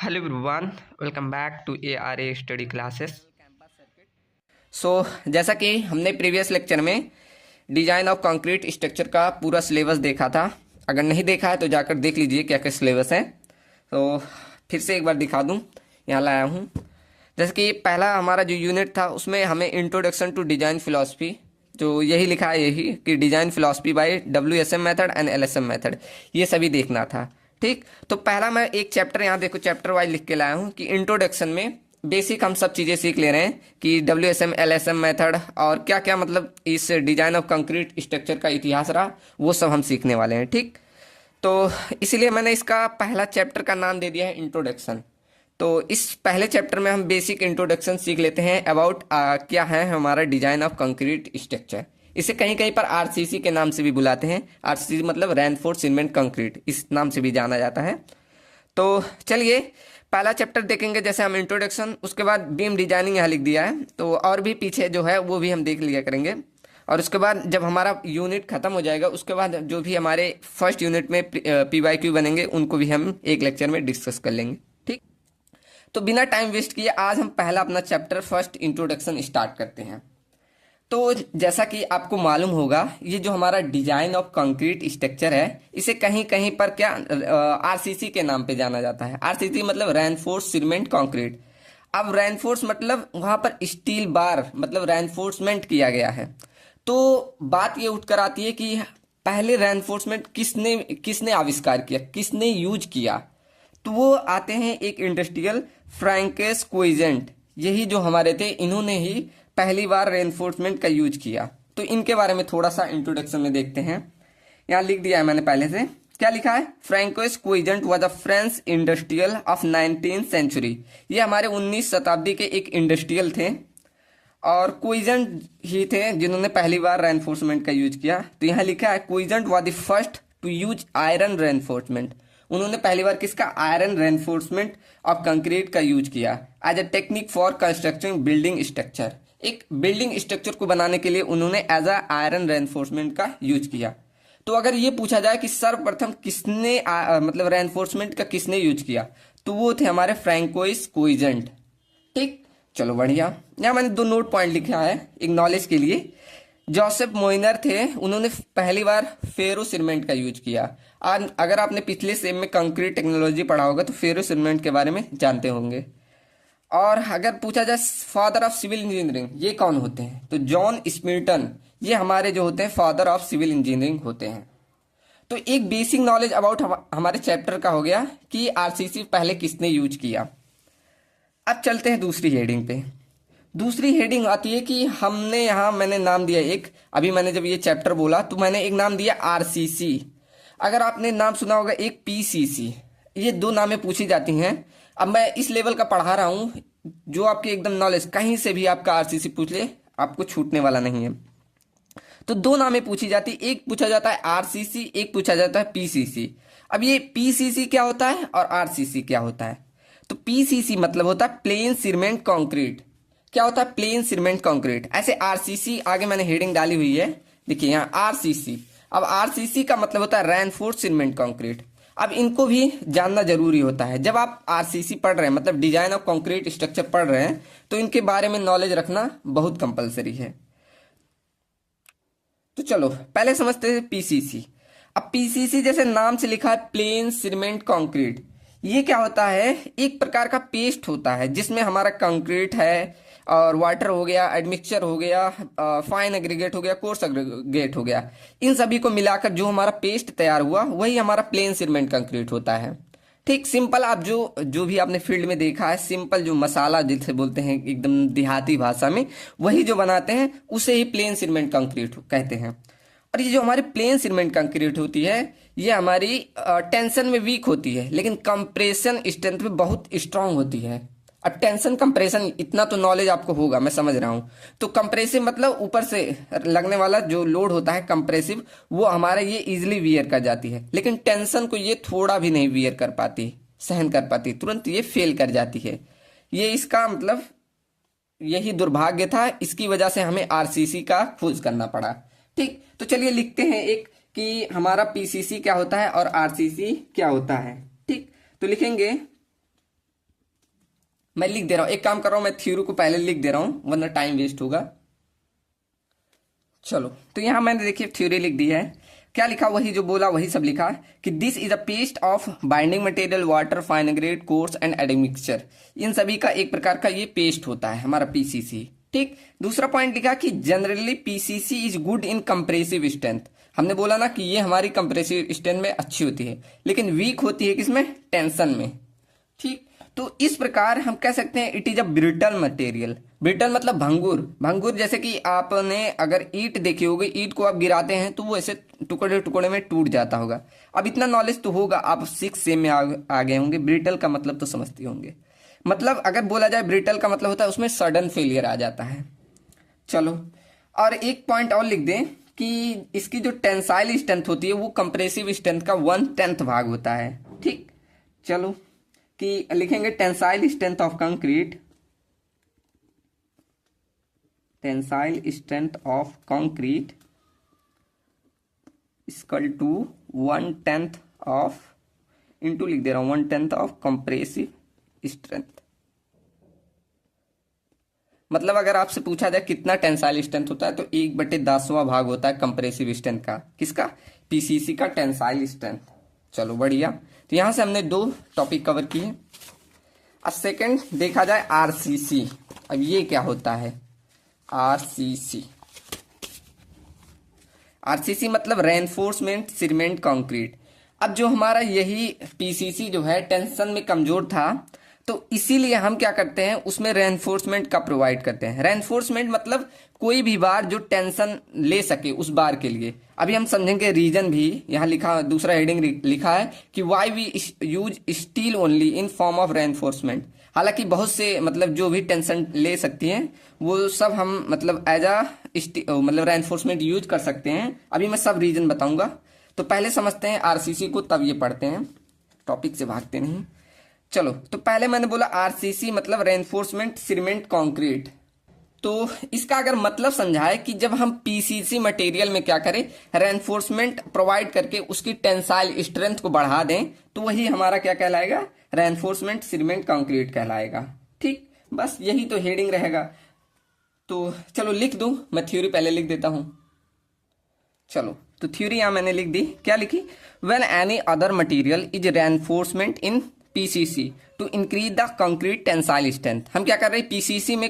Hello everyone, welcome back to ARA study classes. जैसा कि हमने प्रीवियस लेक्चर में डिजाइन ऑफ कंक्रीट स्ट्रक्चर का पूरा सिलेबस देखा था। अगर नहीं देखा है तो जाकर देख लीजिए क्या क्या सिलेबस है। तो फिर से एक बार दिखा दूं, यहाँ लाया हूँ। जैसे कि पहला हमारा जो यूनिट था उसमें हमें इंट्रोडक्शन टू डिजाइन फिलॉसफी, जो यही लिखा है यही कि design philosophy by WSM method and LSM method, ये सभी देखना था। ठीक, तो पहला मैं एक चैप्टर, यहाँ देखो चैप्टर वाइज लिख के लाया हूँ कि इंट्रोडक्शन में बेसिक हम सब चीज़ें सीख ले रहे हैं कि WSM LSM मेथड और क्या क्या मतलब इस डिजाइन ऑफ कंक्रीट स्ट्रक्चर का इतिहास रहा, वो सब हम सीखने वाले हैं। ठीक, तो इसीलिए मैंने इसका पहला चैप्टर का नाम दे दिया है इंट्रोडक्शन। तो इस पहले चैप्टर में हम बेसिक इंट्रोडक्शन सीख लेते हैं अबाउट क्या है हमारा डिजाइन ऑफ कंक्रीट स्ट्रक्चर। इसे कहीं कहीं पर RCC के नाम से भी बुलाते हैं। RCC मतलब रेनफोर्स सीमेंट कंक्रीट, इस नाम से भी जाना जाता है। तो चलिए पहला चैप्टर देखेंगे, जैसे हम इंट्रोडक्शन, उसके बाद बीम डिजाइनिंग यहाँ लिख दिया है, तो और भी पीछे जो है वो भी हम देख लिया करेंगे। और उसके बाद जब हमारा यूनिट खत्म हो जाएगा उसके बाद जो भी हमारे फर्स्ट यूनिट में PYQ बनेंगे उनको भी हम एक लेक्चर में डिस्कस कर लेंगे। ठीक, तो बिना टाइम वेस्ट किए आज हम पहला अपना चैप्टर फर्स्ट इंट्रोडक्शन स्टार्ट करते हैं। तो जैसा कि आपको मालूम होगा, ये जो हमारा डिजाइन ऑफ कंक्रीट स्ट्रक्चर है इसे कहीं कहीं पर क्या RCC के नाम पे जाना जाता है। RCC मतलब रेनफोर्स सीमेंट कंक्रीट। अब रेनफोर्स मतलब वहां पर स्टील बार मतलब रेनफोर्समेंट किया गया है। तो बात ये उठकर आती है कि पहले रेनफोर्समेंट किसने किसने आविष्कार किया, किसने यूज किया। तो वो आते हैं एक इंडस्ट्रियल फ्रैंकेस क्विजेंट, यही जो हमारे थे, इन्होंने ही पहली बार रेनफोर्समेंट का यूज किया। तो इनके बारे में थोड़ा सा इंट्रोडक्शन में देखते हैं। यहाँ लिख दिया है मैंने पहले से, क्या लिखा है, Francois Coignet was a French industrial of 19th century. ये हमारे 19वीं शताब्दी के एक इंडस्ट्रियल थे और क्विजेंट ही थे जिन्होंने पहली बार रेनफोर्समेंट का यूज किया। तो यहाँ लिखा है Coignet was the first to use iron reinforcement. उन्होंने पहली बार किसका, आयरन रेनफोर्समेंट ऑफ कंक्रीट का यूज किया as a technique for construction building structure. एक बिल्डिंग स्ट्रक्चर को बनाने के लिए उन्होंने एज अ आयरन रेनफोर्समेंट का यूज किया। तो अगर ये पूछा जाए कि सर्वप्रथम किसने मतलब रेनफोर्समेंट का किसने यूज किया, तो वो थे हमारे फ्रैंकोइस क्विजेंट। ठीक, चलो बढ़िया। यहाँ मैंने 2 नोट पॉइंट लिखा है एक नॉलेज के लिए। जोसेफ मोइनर थे, उन्होंने पहली बार फेरो सीमेंट का यूज किया। और अगर आपने पिछले सेम में कंक्रीट टेक्नोलॉजी पढ़ा होगा तो फेरो सीमेंट के बारे में जानते होंगे। और अगर पूछा जाए फादर ऑफ सिविल इंजीनियरिंग ये कौन होते हैं, तो जॉन स्मिल्टन, ये हमारे जो होते हैं फादर ऑफ सिविल इंजीनियरिंग होते हैं। तो एक बेसिक नॉलेज अबाउट हमारे चैप्टर का हो गया कि RCC पहले किसने यूज किया। अब चलते हैं दूसरी हेडिंग पे। दूसरी हेडिंग आती है कि हमने यहाँ मैंने नाम दिया एक, अभी मैंने जब ये चैप्टर बोला तो मैंने एक नाम दिया RCC। अगर आपने नाम सुना होगा एक PCC, ये 2 नामें पूछी जाती हैं। अब मैं इस लेवल का पढ़ा रहा हूँ जो आपकी एकदम नॉलेज, कहीं से भी आपका RCC पूछ ले आपको छूटने वाला नहीं है। तो 2 नामें पूछी जाती, एक पूछा जाता है RCC, एक पूछा जाता है PCC। अब ये PCC क्या होता है और RCC क्या होता है, तो PCC मतलब होता है प्लेन सीमेंट कंक्रीट। क्या होता है, प्लेन सीमेंट कंक्रीट। ऐसे RCC आगे मैंने हेडिंग डाली हुई है, देखिए यहाँ RCC। अब RCC का मतलब होता है रेनफोर्स सीमेंट कंक्रीट। अब इनको भी जानना जरूरी होता है। जब आप RCC पढ़ रहे हैं मतलब डिजाइन ऑफ कंक्रीट स्ट्रक्चर पढ़ रहे हैं तो इनके बारे में नॉलेज रखना बहुत कंपलसरी है। तो चलो पहले समझते हैं PCC। अब PCC जैसे नाम से लिखा है प्लेन सीमेंट कंक्रीट, ये क्या होता है, एक प्रकार का पेस्ट होता है जिसमें हमारा कंक्रीट है और वाटर हो गया, एडमिक्सचर हो गया, फाइन एग्रीगेट हो गया, कोर्स एग्रीगेट हो गया, इन सभी को मिलाकर जो हमारा पेस्ट तैयार हुआ वही हमारा प्लेन सीमेंट कंक्रीट होता है। ठीक, सिंपल आप जो जो भी आपने फील्ड में देखा है, सिंपल जो मसाला जिसे बोलते हैं एकदम देहाती भाषा में, वही जो बनाते हैं उसे ही प्लेन सीमेंट कंक्रीट कहते हैं। और ये जो हमारी प्लेन सीमेंट कंक्रीट होती है ये हमारी टेंशन में वीक होती है लेकिन कंप्रेशन स्ट्रेंथ में बहुत स्ट्रांग होती है। अब टेंशन कंप्रेशन इतना तो नॉलेज आपको होगा, मैं समझ रहा हूँ। तो कंप्रेसिव मतलब ऊपर से लगने वाला जो लोड होता है कंप्रेसिव, वो हमारा ये इजिली वियर कर जाती है, लेकिन टेंशन को ये थोड़ा भी नहीं वियर कर पाती, सहन कर पाती, तुरंत ये फेल कर जाती है। ये इसका मतलब यही दुर्भाग्य था, इसकी वजह से हमें RCC का खोज करना पड़ा। ठीक, तो चलिए लिखते हैं एक कि हमारा PCC क्या होता है और RCC क्या होता है। ठीक, तो लिखेंगे मैं लिख दे रहा हूं, एक काम कर रहा हूं, मैं थ्योरी को पहले लिख दे रहा हूं वरना टाइम वेस्ट होगा। चलो, तो यहां मैंने देखिए थ्योरी लिख दी है। क्या लिखा, वही जो बोला वही सब लिखा कि this is a paste of binding material, water, fine grade, coarse and admixture. इन सभी का एक प्रकार का ये पेस्ट होता है हमारा पीसीसी। ठीक, दूसरा पॉइंट लिखा कि generally PCC is good in compressive strength. हमने बोला ना कि ये हमारी कंप्रेसिव स्ट्रेंथ में अच्छी होती है, लेकिन वीक होती है किसमें, टेंशन में। ठीक, तो इस प्रकार हम कह सकते हैं it is a brittle material. Brittle मतलब भंगुर। भंगुर जैसे कि आपने अगर ईंट देखी होगी, ईंट को आप गिराते हैं तो वो ऐसे टुकड़े टुकड़े में टूट जाता होगा। अब इतना नॉलेज तो होगा, आप 6 में आ गए होंगे, ब्रिटल का मतलब तो समझते होंगे। मतलब अगर बोला जाए ब्रिटल का मतलब होता है उसमें सडन फेलियर आ जाता है। चलो, और एक पॉइंट और लिख दें कि इसकी जो टेंसाइल स्ट्रेंथ होती है वो कंप्रेसिव स्ट्रेंथ का 1/10 भाग होता है। ठीक, चलो कि लिखेंगे tensile strength of concrete, tensile strength of concrete equal to 1/10 of, into लिख दे रहा हूं 1/10 ऑफ कंप्रेसिव स्ट्रेंथ। मतलब अगर आपसे पूछा जाए कितना टेंसाइल स्ट्रेंथ होता है तो 1/10वां भाग होता है कंप्रेसिव स्ट्रेंथ का। किसका, पीसीसी का टेंसाइल स्ट्रेंथ। चलो बढ़िया, तो यहां से हमने 2 टॉपिक कवर किए। अब सेकंड देखा जाए आरसीसी। अब ये क्या होता है, आरसीसी। आरसीसी मतलब रेनफोर्समेंट सीमेंट कंक्रीट। अब जो हमारा यही पीसीसी जो है टेंशन में कमजोर था, तो इसीलिए हम क्या करते हैं उसमें रेनफोर्समेंट का प्रोवाइड करते हैं। रेनफोर्समेंट मतलब कोई भी बार जो टेंशन ले सके उस बार के लिए। अभी हम समझेंगे रीजन भी। यहाँ लिखा, दूसरा हेडिंग लिखा है कि why we use steel only in form of reinforcement. हालांकि बहुत से मतलब जो भी टेंशन ले सकती हैं वो सब हम मतलब एज अ मतलब रेनफोर्समेंट यूज कर सकते हैं। अभी मैं सब रीजन बताऊंगा, तो पहले समझते हैं आरसीसी को, तब ये पढ़ते हैं, टॉपिक से भागते नहीं। चलो, तो पहले मैंने बोला आरसीसी मतलब रेनफोर्समेंट सीमेंट कंक्रीट। तो इसका अगर मतलब समझाए कि जब हम पीसीसी मटेरियल में क्या करें, रेनफोर्समेंट प्रोवाइड करके उसकी टेंसाइल स्ट्रेंथ को बढ़ा दें, तो वही हमारा क्या कहलाएगा, रेनफोर्समेंट सीमेंट कंक्रीट कहलाएगा। ठीक, बस यही तो हेडिंग रहेगा। तो चलो लिख दूं, मैं थ्योरी पहले लिख देता हूं। चलो, तो थ्योरी यहां मैंने लिख दी। क्या लिखी, when any other material is reinforcement in PCC to increase the concrete tensile strength. हम क्या कर रहे हैं, पीसीसी में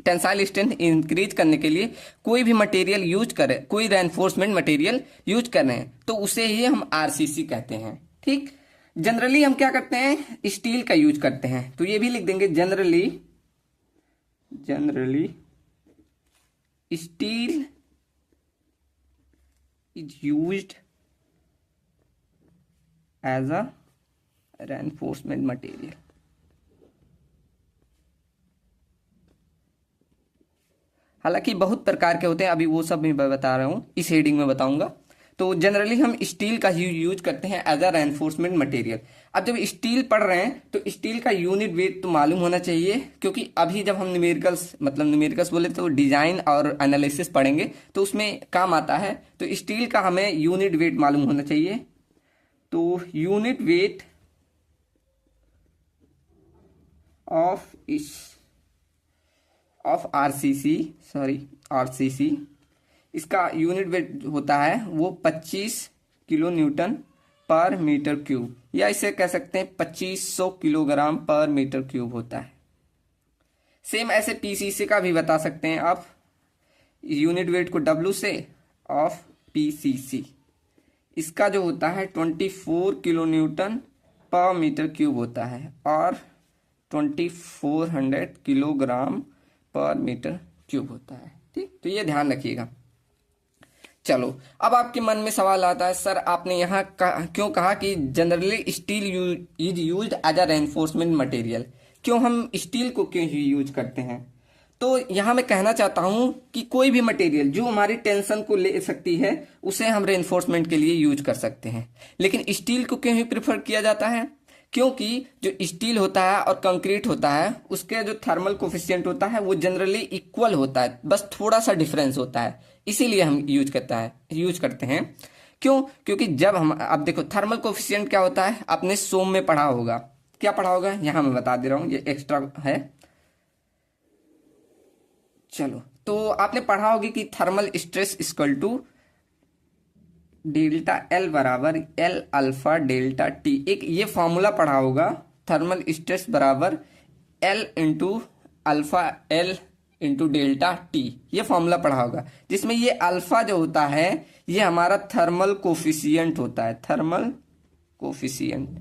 टेंसाइल स्ट्रेंथ इंक्रीज करने के लिए कोई भी मटेरियल यूज करें, कोई रेनफोर्समेंट मटेरियल यूज कर रहे हैं, तो उसे ही हम आरसीसी कहते हैं। ठीक, जनरली हम क्या करते हैं, स्टील का यूज करते हैं, तो ये भी लिख देंगे generally steel is used as a reinforcement material. हालांकि बहुत प्रकार के होते हैं, अभी वो सब मैं बता रहा हूं, इस हेडिंग में बताऊंगा। तो जनरली हम स्टील का यूज करते हैं एज अ रेनफोर्समेंट मटेरियल। अब जब स्टील पढ़ रहे हैं तो स्टील का यूनिट वेट तो मालूम होना चाहिए, क्योंकि अभी जब हम न्यूमेरिकल्स बोले तो डिजाइन और एनालिसिस पढ़ेंगे तो उसमें काम आता है। तो स्टील का हमें यूनिट वेट मालूम होना चाहिए। तो यूनिट वेट ऑफ आरसीसी, इसका यूनिट वेट होता है वो 25 किलो न्यूटन पर मीटर क्यूब, या इसे कह सकते हैं 2500 किलोग्राम पर मीटर क्यूब होता है। सेम ऐसे पीसीसी का भी बता सकते हैं आप, यूनिट वेट को डब्ल्यू से ऑफ पीसीसी, इसका जो होता है 24 किलो न्यूटन पर मीटर क्यूब होता है, और 2400 किलोग्राम पर मीटर क्यूब होता है। ठीक, तो ये ध्यान रखिएगा। चलो, अब आपके मन में सवाल आता है, सर आपने यहाँ क्यों कहा कि generally steel is used as a reinforcement material, क्यों हम स्टील को क्यों यूज करते हैं? तो यहाँ मैं कहना चाहता हूं कि कोई भी मटेरियल जो हमारी टेंशन को ले सकती है उसे हम रेनफोर्समेंट के लिए यूज कर सकते हैं। लेकिन स्टील को क्यों ही प्रेफर किया जाता है? क्योंकि जो स्टील होता है और कंक्रीट होता है उसके जो थर्मल कोफिशिएंट होता है वो जनरली इक्वल होता है, बस थोड़ा सा डिफरेंस होता है, इसीलिए हम यूज करते हैं। क्यों? क्योंकि जब हम, अब देखो थर्मल कोफिशिएंट क्या होता है, आपने सोम में पढ़ा होगा क्या पढ़ा होगा यहाँ मैं बता दे रहा हूँ, ये एक्स्ट्रा है। चलो, तो आपने पढ़ा होगी कि thermal stress equal to delta L बराबर एल अल्फा डेल्टा टी, एक ये फॉर्मूला पढ़ा होगा, थर्मल स्ट्रेस बराबर L into alpha L into delta T, ये फॉर्मूला पढ़ा होगा, जिसमें ये अल्फा जो होता है ये हमारा थर्मल कोफिशिएंट होता है, थर्मल कोफिशिएंट।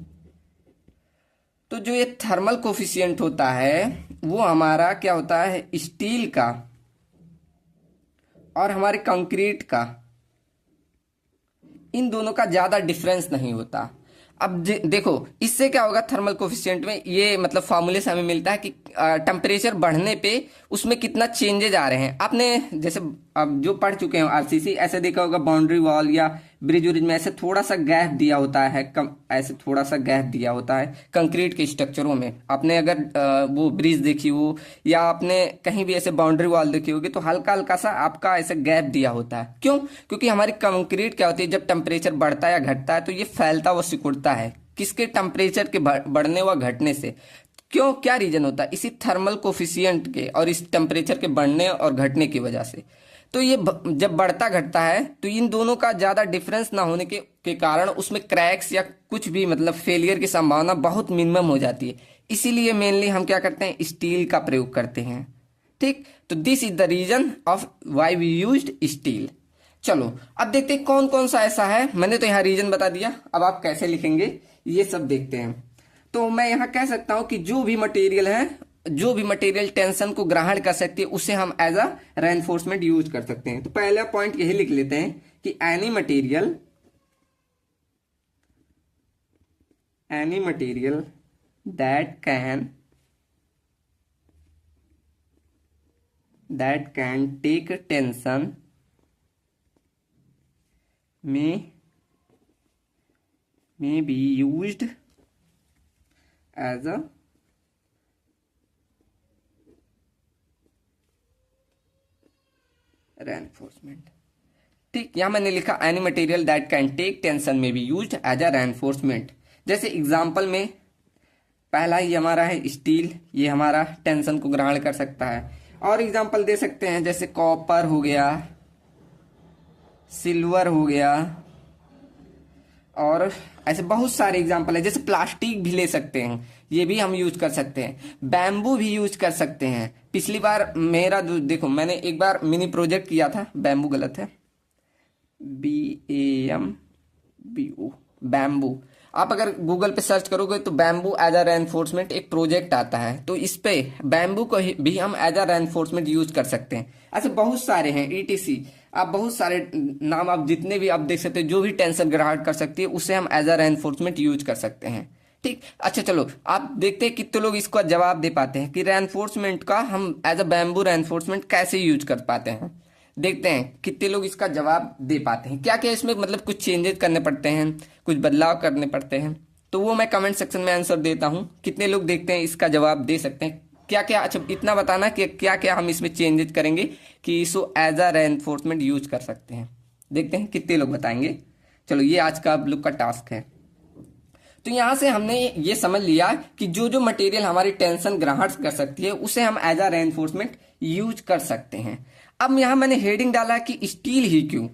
तो जो ये थर्मल कोफिशिएंट होता है वो हमारा क्या होता है, स्टील का और हमारे कंक्रीट का, इन दोनों का ज्यादा डिफरेंस नहीं होता। अब देखो इससे क्या होगा, थर्मल कोफिशिएंट में ये मतलब फॉर्मूले से हमें मिलता है कि टेम्परेचर बढ़ने पे उसमें कितना चेंजेज आ रहे हैं। आपने जैसे अब जो पढ़ चुके हैं आरसीसी, ऐसे देखा होगा बाउंड्री वॉल या ब्रिज व्रिज में ऐसे थोड़ा सा गैप दिया होता है, कम ऐसे थोड़ा सा गैप दिया होता है कंक्रीट के स्ट्रक्चरों में। आपने अगर वो ब्रिज देखी हो या आपने कहीं भी ऐसे बाउंड्री वॉल देखी होगी तो हल्का हल्का सा आपका ऐसे गैप दिया होता है। क्यों? क्योंकि हमारी कंक्रीट क्या होती है, जब टेम्परेचर बढ़ता है या घटता है तो ये फैलता व सिकुड़ता है, किसके, टेम्परेचर के बढ़ने व घटने से। क्यों, क्या रीजन होता है, इसी थर्मल कोफिशिएंट के और इस टेम्परेचर के बढ़ने और घटने की वजह से। तो ये जब बढ़ता घटता है तो इन दोनों का ज्यादा डिफरेंस ना होने के कारण उसमें क्रैक्स या कुछ भी मतलब फेलियर की संभावना बहुत मिनिमम हो जाती है। इसीलिए मेनली हम क्या करते हैं, स्टील का प्रयोग करते हैं। ठीक, तो this is the reason of why we used steel. चलो अब देखते हैं कौन कौन सा ऐसा है। मैंने तो यहाँ रीजन बता दिया, अब आप कैसे लिखेंगे ये सब देखते हैं। तो मैं यहाँ कह सकता हूं कि जो भी मटेरियल है, जो भी मटेरियल टेंशन को ग्रहण कर सकती है उसे हम एज अ रेनफोर्समेंट यूज कर सकते हैं। तो पहला पॉइंट यही लिख लेते हैं कि any material that can take tension may be used as a reinforcement। ठीक, यहां मैंने लिखा any material that can take tension may be used as a reinforcement. जैसे एग्जांपल में पहला ही हमारा है स्टील, ये हमारा टेंशन को ग्रहण कर सकता है। और एग्जांपल दे सकते हैं जैसे कॉपर हो गया, सिल्वर हो गया, और ऐसे बहुत सारे एग्जांपल है। जैसे प्लास्टिक भी ले सकते हैं, ये भी हम यूज कर सकते हैं। बैम्बू भी यूज कर सकते हैं। पिछली बार मेरा देखो मैंने एक बार मिनी प्रोजेक्ट किया था, बैम्बू गलत है, BAMBU, बैम्बू। आप अगर गूगल पे सर्च करोगे तो बैम्बू एज अ रेनफोर्समेंट एक प्रोजेक्ट आता है, तो इस पे बैम्बू को भी हम एज अ रेनफोर्समेंट यूज कर सकते हैं। ऐसे बहुत सारे हैं, ETC, आप बहुत सारे नाम आप जितने भी आप देख सकते हैं, जो भी टेंशन ग्रहण कर सकती है उसे हम एज अ रेनफोर्समेंट यूज कर सकते हैं। ठीक, अच्छा चलो आप देखते हैं कितने लोग इसका जवाब दे पाते हैं कि रेनफोर्समेंट का हम एज अ बैम्बू रेनफोर्समेंट कैसे यूज कर पाते हैं। देखते हैं कितने लोग इसका जवाब दे पाते हैं। क्या क्या इसमें मतलब कुछ चेंजेस करने पड़ते हैं, कुछ बदलाव करने पड़ते हैं, तो वो मैं कमेंट सेक्शन में आंसर देता हूं। कितने लोग देखते हैं इसका जवाब दे सकते हैं क्या क्या। अच्छा इतना बताना कि क्या क्या हम इसमें चेंजेस करेंगे कि इसको एज अ रेनफोर्समेंट यूज कर सकते हैं। देखते हैं कितने लोग बताएंगे। चलो ये आज का आप लोग का टास्क है। तो यहां से हमने ये समझ लिया कि जो जो मटेरियल हमारी टेंशन ग्रहण कर सकती है उसे हम एज अ रेनफोर्समेंट यूज कर सकते हैं। अब यहां मैंने हेडिंग डाला कि स्टील ही क्यों,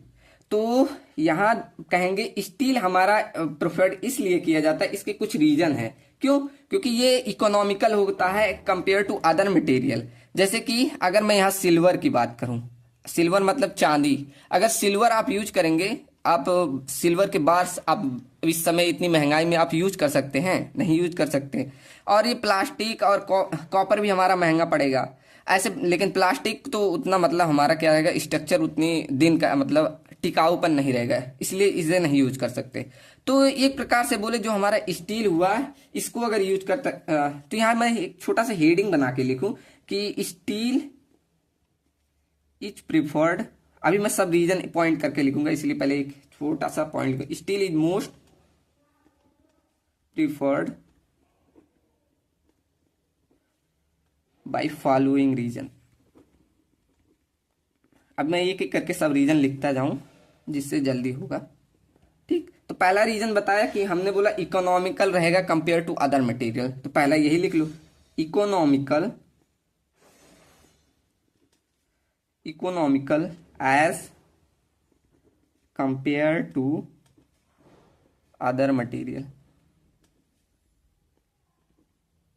तो यहां कहेंगे स्टील हमारा प्रेफर्ड इसलिए किया जाता है, इसके कुछ रीजन है। क्यों? क्योंकि ये इकोनॉमिकल होता है कंपेयर टू अदर मटेरियल। जैसे कि अगर मैं यहाँ सिल्वर की बात करूं, सिल्वर मतलब चांदी, अगर सिल्वर आप यूज करेंगे, आप सिल्वर के बार्स आप इस समय इतनी महंगाई में आप यूज कर सकते हैं? नहीं यूज कर सकते। और ये प्लास्टिक और कॉपर भी हमारा महंगा पड़ेगा ऐसे। लेकिन प्लास्टिक तो उतना मतलब हमारा क्या रहेगा, स्ट्रक्चर उतनी दिन का मतलब टिकाऊपन नहीं रहेगा, इसलिए इसे नहीं यूज कर सकते। तो एक प्रकार से बोले जो हमारा स्टील हुआ इसको अगर यूज करता, तो यहाँ मैं एक छोटा सा हेडिंग बना के लिखूं कि स्टील इज प्रिफर्ड। अभी मैं सब रीजन पॉइंट करके लिखूंगा, इसलिए पहले एक छोटा सा point, steel is most preferred by following reason. अब मैं एक एक करके सब रीजन लिखता जाऊं जिससे जल्दी होगा। ठीक, तो पहला रीजन बताया कि हमने बोला इकोनॉमिकल रहेगा कंपेयर टू अदर मटेरियल, तो पहला यही लिख लो, economical, economical as compare to other material.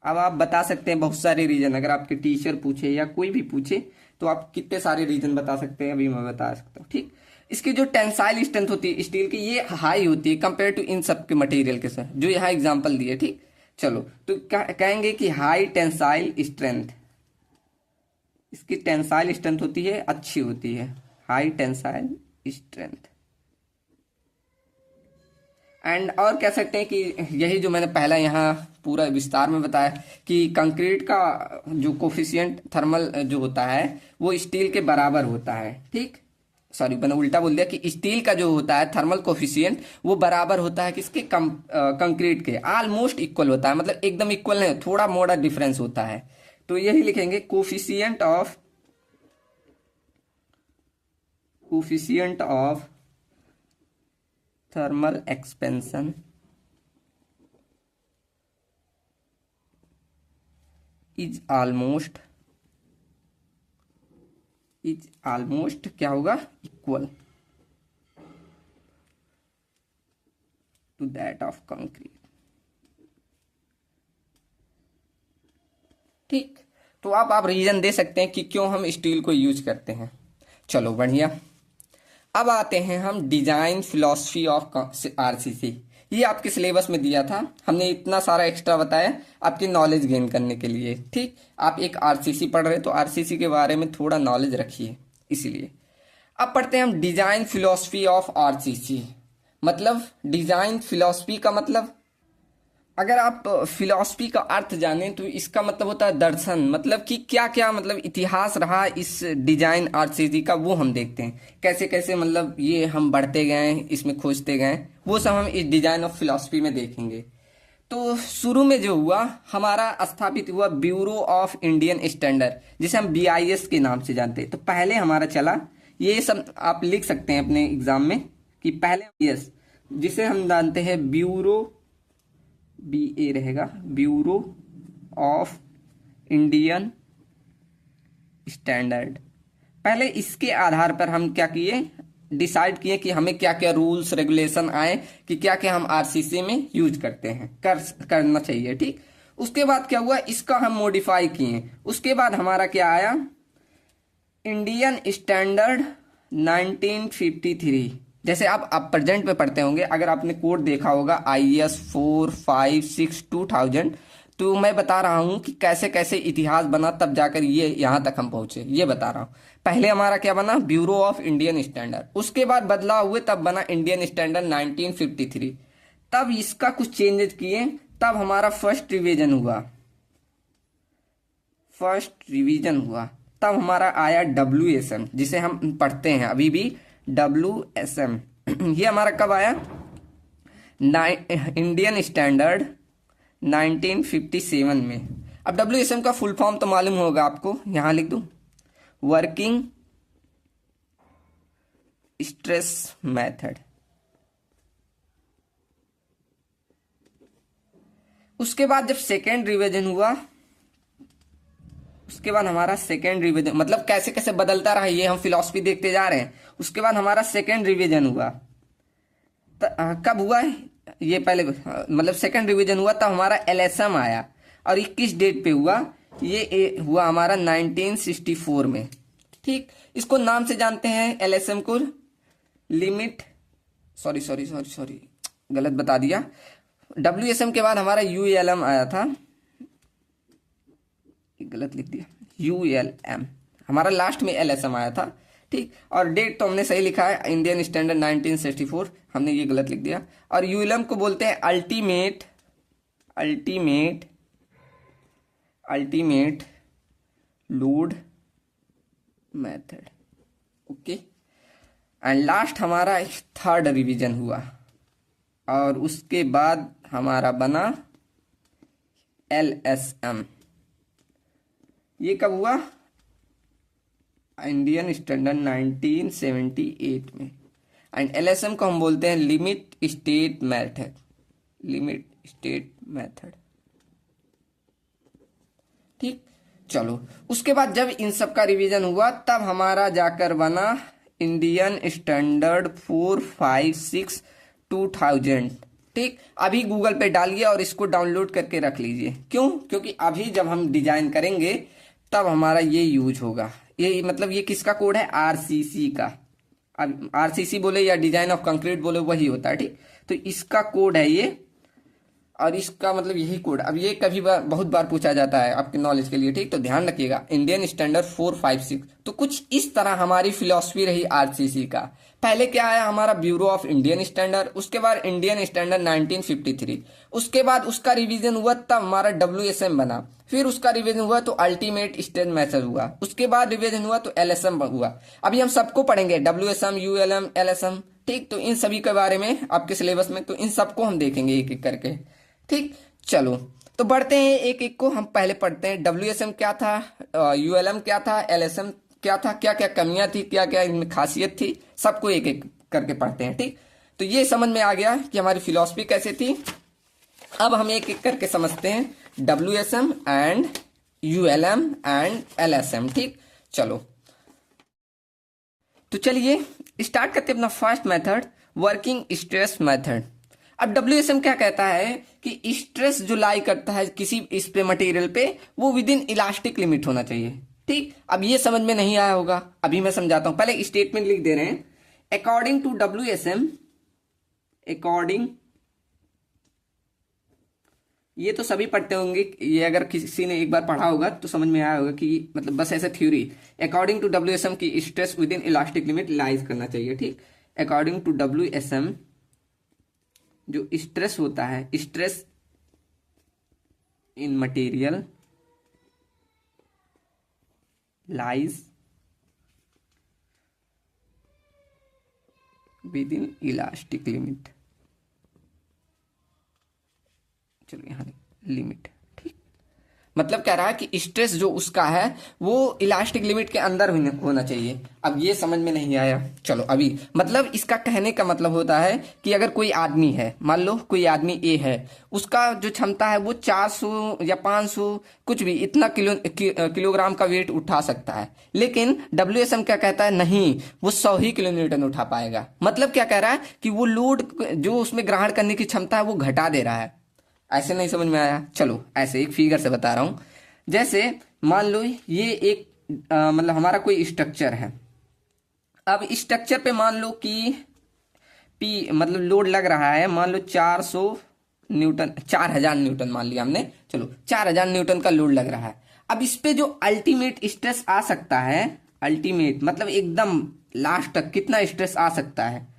अब आप बता सकते हैं बहुत सारे रीजन, अगर आपके टीचर पूछे या कोई भी पूछे तो आप कितने सारे रीजन बता सकते हैं, अभी मैं बता सकता हूँ। ठीक, इसकी जो टेंसाइल स्ट्रेंथ होती है स्टील की, ये हाई होती है कंपेयर टू इन सब के मटेरियल के साथ, जो यहाँ एग्जांपल दिए। ठीक, चलो तो कहेंगे कि हाई टेंसाइल स्ट्रेंथ, इसकी टेंसाइल स्ट्रेंथ होती है अच्छी होती है, हाई टेंसाइल स्ट्रेंथ। एंड और कह सकते हैं कि यही जो मैंने पहला यहाँ पूरा विस्तार में बताया कि कंक्रीट का जो कोफिशिएंट थर्मल जो होता है वो स्टील के बराबर होता है। ठीक, सॉरी मैंने उल्टा बोल दिया कि स्टील का जो होता है थर्मल कोफिशिएंट वो बराबर होता है किसके, कंक्रीट के, ऑलमोस्ट इक्वल होता है, मतलब एकदम इक्वल नहीं, थोड़ा मोड़ा डिफरेंस होता है। तो यही लिखेंगे coefficient of thermal expansion is almost क्या होगा, equal to that of concrete. ठीक, तो आप रीजन दे सकते हैं कि क्यों हम स्टील को यूज करते हैं। चलो बढ़िया, अब आते हैं हम डिजाइन फिलॉसफी ऑफ आरसीसी। ये आपके सिलेबस में दिया था, हमने इतना सारा एक्स्ट्रा बताया आपकी नॉलेज गेन करने के लिए। ठीक, आप एक आरसीसी पढ़ रहे तो आरसीसी के बारे में थोड़ा नॉलेज रखिए, इसीलिए। अब पढ़ते हैं हम डिजाइन फिलॉसफी ऑफ आरसीसी। मतलब डिजाइन फिलॉसफी का मतलब, अगर आप फिलॉसफी का अर्थ जाने तो इसका मतलब होता है दर्शन, मतलब कि क्या क्या मतलब इतिहास रहा इस डिजाइन आरसीसी का, वो हम देखते हैं कैसे कैसे मतलब ये हम बढ़ते गए, इसमें खोजते गए, वो सब हम इस डिजाइन ऑफ फिलॉसफी में देखेंगे। तो शुरू में जो हुआ हमारा स्थापित हुआ ब्यूरो ऑफ इंडियन स्टैंडर्ड, जिसे हम बीआईएस के नाम से जानते हैं। तो पहले हमारा चला, ये सब आप लिख सकते हैं अपने एग्जाम में कि पहले यस, जिसे हम जानते हैं ब्यूरो, BA रहेगा, ब्यूरो ऑफ इंडियन स्टैंडर्ड। पहले इसके आधार पर हम क्या किए, डिसाइड किए कि हमें क्या क्या रूल्स रेगुलेशन आए कि क्या क्या हम आरसीसी में यूज करते हैं, करना चाहिए। ठीक, उसके बाद क्या हुआ, इसका हम मॉडिफाई किए। उसके बाद हमारा क्या आया, इंडियन स्टैंडर्ड 1953। जैसे आप प्रेजेंट में पढ़ते होंगे, अगर आपने कोड देखा होगा IS 456 2000, तो मैं बता रहा हूं कि कैसे कैसे इतिहास बना तब जाकर ये यहां तक हम पहुंचे, ये बता रहा हूं। पहले हमारा क्या बना, ब्यूरो ऑफ इंडियन स्टैंडर्ड, उसके बाद बदलाव हुए तब बना इंडियन स्टैंडर्ड 1953, तब इसका कुछ चेंजेस किए, तब हमारा फर्स्ट रिवीजन हुआ, तब हमारा आया WSM, जिसे हम पढ़ते हैं अभी भी, WSM। ये हमारा कब आया, इंडियन स्टैंडर्ड 1957 में। अब WSM का फुल फॉर्म तो मालूम होगा आपको, यहां लिख दूं, वर्किंग स्ट्रेस मेथड। उसके बाद जब सेकेंड रिवीजन हुआ, उसके बाद हमारा सेकेंड रिवीजन, मतलब कैसे कैसे बदलता रहा, ये हम फिलॉसफी देखते जा रहे हैं। उसके बाद हमारा सेकेंड रिवीजन हुआ, कब हुआ है ये, पहले मतलब सेकेंड रिवीजन हुआ तब हमारा LSM आया, और 21 डेट पे हुआ, ये हुआ हमारा 1964 में। ठीक, इसको नाम से जानते हैं LSM को, लिमिट, सॉरी गलत बता दिया। WSM के बाद हमारा ULM आया था, गलत लिख दिया, ULM हमारा लास्ट में LSM आया था। ठीक, और डेट तो हमने सही लिखा है, इंडियन स्टैंडर्ड 1964, हमने ये गलत लिख दिया। और ULM को बोलते हैं ultimate load method. Okay, and last हमारा थर्ड रिवीजन हुआ, और उसके बाद हमारा बना LSM। ये कब हुआ, इंडियन स्टैंडर्ड 1978 में। एंड एलएसएम को हम बोलते हैं limit state method, limit state method. ठीक, चलो उसके बाद जब इन सब का रिवीजन हुआ तब हमारा जाकर बना इंडियन स्टैंडर्ड 456 2000। ठीक, अभी गूगल पे डालिए और इसको डाउनलोड करके रख लीजिए। क्यों? क्योंकि अभी जब हम डिजाइन करेंगे तब हमारा ये यूज होगा। ये मतलब ये किसका कोड है? आरसीसी का। अब आरसीसी बोले या डिजाइन ऑफ कंक्रीट बोले वही होता है। ठीक, तो इसका कोड है ये, और इसका मतलब यही कोड। अब ये कभी बहुत बार पूछा जाता है आपके नॉलेज के लिए। ठीक, तो ध्यान रखिएगा इंडियन स्टैंडर्ड 456। तो कुछ इस तरह हमारी फिलॉसफी रही आरसीसी का। पहले क्या आया हमारा? ब्यूरो ऑफ इंडियन स्टैंडर्ड, उसके बाद इंडियन स्टैंडर्ड 1953, उसके बाद उसका रिवीजन हुआ तब हमारा डब्ल्यूएसएम बना, फिर उसका रिवीजन हुआ तो अल्टीमेट स्टेट मेथड हुआ, उसके बाद रिवीजन हुआ तो एलएसएम हुआ। अभी हम सबको पढ़ेंगे, डब्ल्यूएसएम, यूएलएम, एलएसएम। ठीक, तो इन सभी के बारे में आपके सिलेबस में, तो इन सबको हम देखेंगे एक एक करके। ठीक, चलो तो बढ़ते हैं एक एक को। हम पहले पढ़ते हैं डब्ल्यूएसएम क्या था, यूएलएम क्या था, एलएसएम क्या था, क्या क्या कमियां थी, क्या क्या इनमें खासियत थी, सबको एक एक करके पढ़ते हैं। ठीक, तो ये समझ में आ गया कि हमारी फिलॉसफी कैसे थी। अब हम एक एक करके समझते हैं डब्ल्यूएसएम एंड यूएलएम एंड एलएसएम। ठीक, चलो तो चलिए स्टार्ट करते हैं अपना first method, working stress method. अब डब्ल्यूएसएम क्या कहता है कि स्ट्रेस जो लाई करता है किसी इस पे मटेरियल पे, वो विद इन इलास्टिक लिमिट होना चाहिए। ठीक, अब ये समझ में नहीं आया होगा, अभी मैं समझाता हूं। पहले स्टेटमेंट लिख दे रहे हैं, अकॉर्डिंग टू डब्ल्यूएसएम, अकॉर्डिंग, ये तो सभी पढ़ते होंगे, ये अगर किसी ने एक बार पढ़ा होगा तो समझ में आया होगा कि मतलब बस ऐसे थ्योरी। अकॉर्डिंग टू डब्ल्यूएसएम की stress with in elastic limit lies करना चाहिए। ठीक, अकॉर्डिंग टू डब्ल्यूएसएम जो स्ट्रेस होता है, stress in material lies with in elastic limit. चलो यहां लिमिट। ठीक, मतलब कह रहा है कि स्ट्रेस जो उसका है वो इलास्टिक लिमिट के अंदर होना चाहिए। अब ये समझ में नहीं आया, चलो अभी मतलब इसका कहने का मतलब होता है कि अगर कोई आदमी है, मान लो कोई आदमी ए है, उसका जो क्षमता है वो 400 या 500 कुछ भी इतना किलोग्राम का वेट उठा सकता है, लेकिन डब्ल्यूएसएम क्या कहता है? नहीं, वो 100 ही किलो न्यूटन उठा पाएगा। मतलब क्या कह रहा है कि वो लोड जो उसमें ग्रहण करने की क्षमता है वो घटा दे रहा है। ऐसे नहीं समझ में आया? चलो ऐसे एक फिगर से बता रहा हूं। जैसे मान लो ये एक मतलब हमारा कोई स्ट्रक्चर है। अब स्ट्रक्चर पे मान लो कि पी मतलब लोड लग रहा है, मान लो 400 न्यूटन, 4000 न्यूटन मान लिया हमने। चलो 4000 न्यूटन का लोड लग रहा है। अब इस पे जो अल्टीमेट स्ट्रेस आ सकता है, अल्टीमेट मतलब एकदम लास्ट तक कितना स्ट्रेस आ सकता है,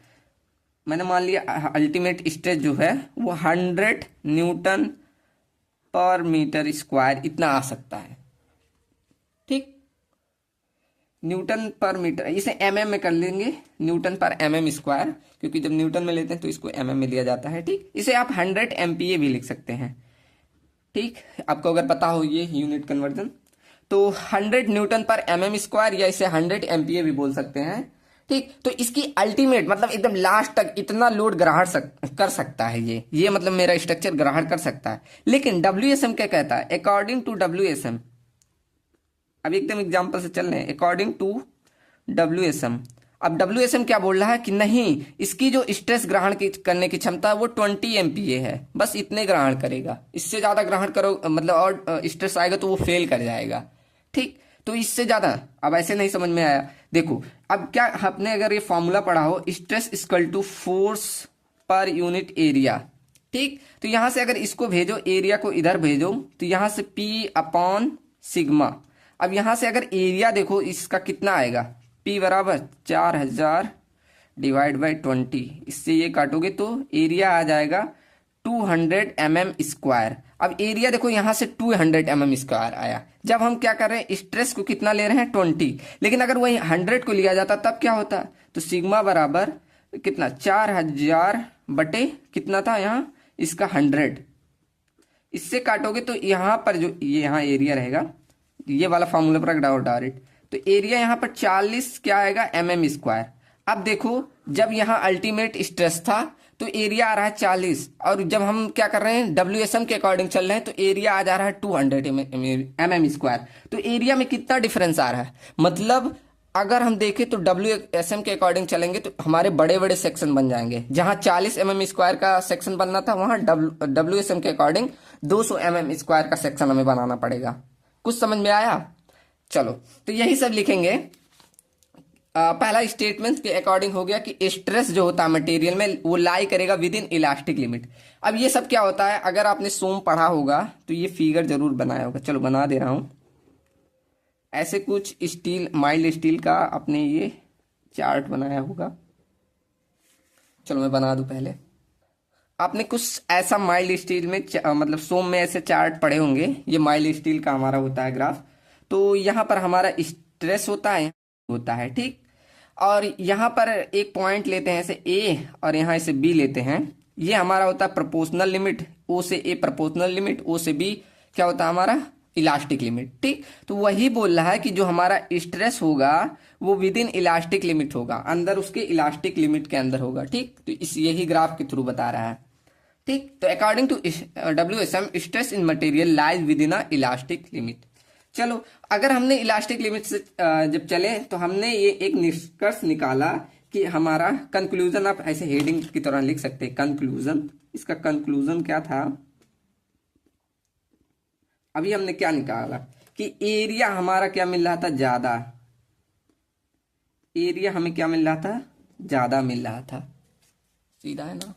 मैंने मान लिया अल्टीमेट स्ट्रेस जो है वो 100 न्यूटन पर मीटर स्क्वायर इतना आ सकता है। ठीक, न्यूटन पर मीटर, इसे एमएम में कर लेंगे, न्यूटन पर एमएम स्क्वायर, क्योंकि जब न्यूटन में लेते हैं तो इसको एमएम में लिया जाता है। ठीक, इसे आप 100 एमपीए भी लिख सकते हैं। ठीक, आपको अगर पता हो ये यूनिट कन्वर्जन, तो 100 न्यूटन पर एमएम स्क्वायर या इसे 100 एमपीए भी बोल सकते हैं। ठीक, तो इसकी अल्टीमेट मतलब एकदम लास्ट तक इतना लोड ग्रहण कर सकता है ये मतलब मेरा स्ट्रक्चर ग्रहण कर सकता है। लेकिन डब्ल्यूएसएम क्या कहता है? अकॉर्डिंग टू डब्ल्यूएसएम, अब एकदम एग्जांपल से चल रहे हैं, अकॉर्डिंग टू डब्ल्यूएसएम। अब डब्ल्यूएसएम क्या बोल रहा है कि नहीं, इसकी जो स्ट्रेस ग्रहण करने की क्षमता है वो 20 एमपीए है, बस इतने ग्रहण करेगा। इससे ज्यादा ग्रहण करो मतलब और स्ट्रेस आएगा तो वो फेल कर जाएगा। ठीक, तो इससे ज्यादा अब ऐसे नहीं समझ में आया। देखो अब क्या, आपने अगर ये फॉर्मूला पढ़ा हो, stress equal to force per unit area. ठीक, तो यहां से अगर इसको भेजो, एरिया को इधर भेजो, तो यहां से P अपॉन सिग्मा। अब यहां से अगर एरिया देखो इसका कितना आएगा, P बराबर 4000 डिवाइड बाई 20, इससे ये काटोगे तो एरिया आ जाएगा 200 mm स्क्वायर। अब एरिया देखो यहां से 200 mm स्क्वायर आया। जब हम क्या कर रहे हैं, स्ट्रेस को कितना ले रहे हैं 20, लेकिन अगर वही 100 को लिया जाता तब क्या होता, तो सिग्मा बराबर कितना 4000 बटे कितना था यहाँ इसका 100, इससे काटोगे तो यहाँ पर जो ये यहाँ एरिया रहेगा, ये वाला फॉर्मूला पर डायरेक्ट, तो एरिया यहाँ पर 40 क्या आएगा mm स्क्वायर। अब देखो जब यहाँ अल्टीमेट स्ट्रेस था तो एरिया आ रहा है 40, और जब हम क्या कर रहे हैं WSM के अकॉर्डिंग चल रहे हैं तो एरिया आ जा रहा है 200 mm²। तो एरिया में कितना डिफरेंस आ रहा है, मतलब अगर हम देखें तो WSM के अकॉर्डिंग चलेंगे तो हमारे बड़े बड़े सेक्शन बन जाएंगे। जहां 40 mm² का सेक्शन बनना था वहां WSM के अकॉर्डिंग 200 mm² का सेक्शन हमें बनाना पड़ेगा। कुछ समझ में आया? चलो, तो यही सब लिखेंगे। पहला स्टेटमेंट के अकॉर्डिंग हो गया कि स्ट्रेस जो होता है मटेरियल में वो लाई करेगा विद इन इलास्टिक लिमिट। अब ये सब क्या होता है, अगर आपने सोम पढ़ा होगा तो ये फिगर जरूर बनाया होगा। चलो बना दे रहा हूं। ऐसे कुछ स्टील, माइल्ड स्टील का आपने ये चार्ट बनाया होगा। चलो मैं बना दूं पहले। आपने कुछ ऐसा माइल्ड स्टील में मतलब सोम में ऐसे चार्ट पढ़े होंगे। ये माइल्ड स्टील का हमारा होता है ग्राफ। तो यहाँ पर हमारा स्ट्रेस होता है ठीक। और यहाँ पर एक पॉइंट लेते हैं ऐसे ए, और यहाँ इसे बी लेते हैं। ये हमारा होता है प्रोपोर्शनल लिमिट, ओ से ए प्रोपोर्शनल लिमिट, ओ से बी क्या होता है हमारा इलास्टिक लिमिट ठीक। तो वही बोल रहा है कि जो हमारा स्ट्रेस होगा वो विद इन इलास्टिक लिमिट होगा, अंदर उसके इलास्टिक लिमिट के अंदर होगा ठीक। तो इस यही ग्राफ के थ्रू बता रहा है ठीक। तो according to WSM stress in material lies within a elastic limit. चलो, अगर हमने इलास्टिक लिमिट से जब चले तो हमने ये एक निष्कर्ष निकाला कि हमारा कंक्लूजन, आप ऐसे हेडिंग की तरह लिख सकते हैं कंक्लूजन। इसका कंक्लूजन क्या था, अभी हमने क्या निकाला कि एरिया हमारा क्या मिल रहा था ज्यादा, एरिया हमें क्या मिल रहा था ज्यादा मिल रहा था, सीधा है ना।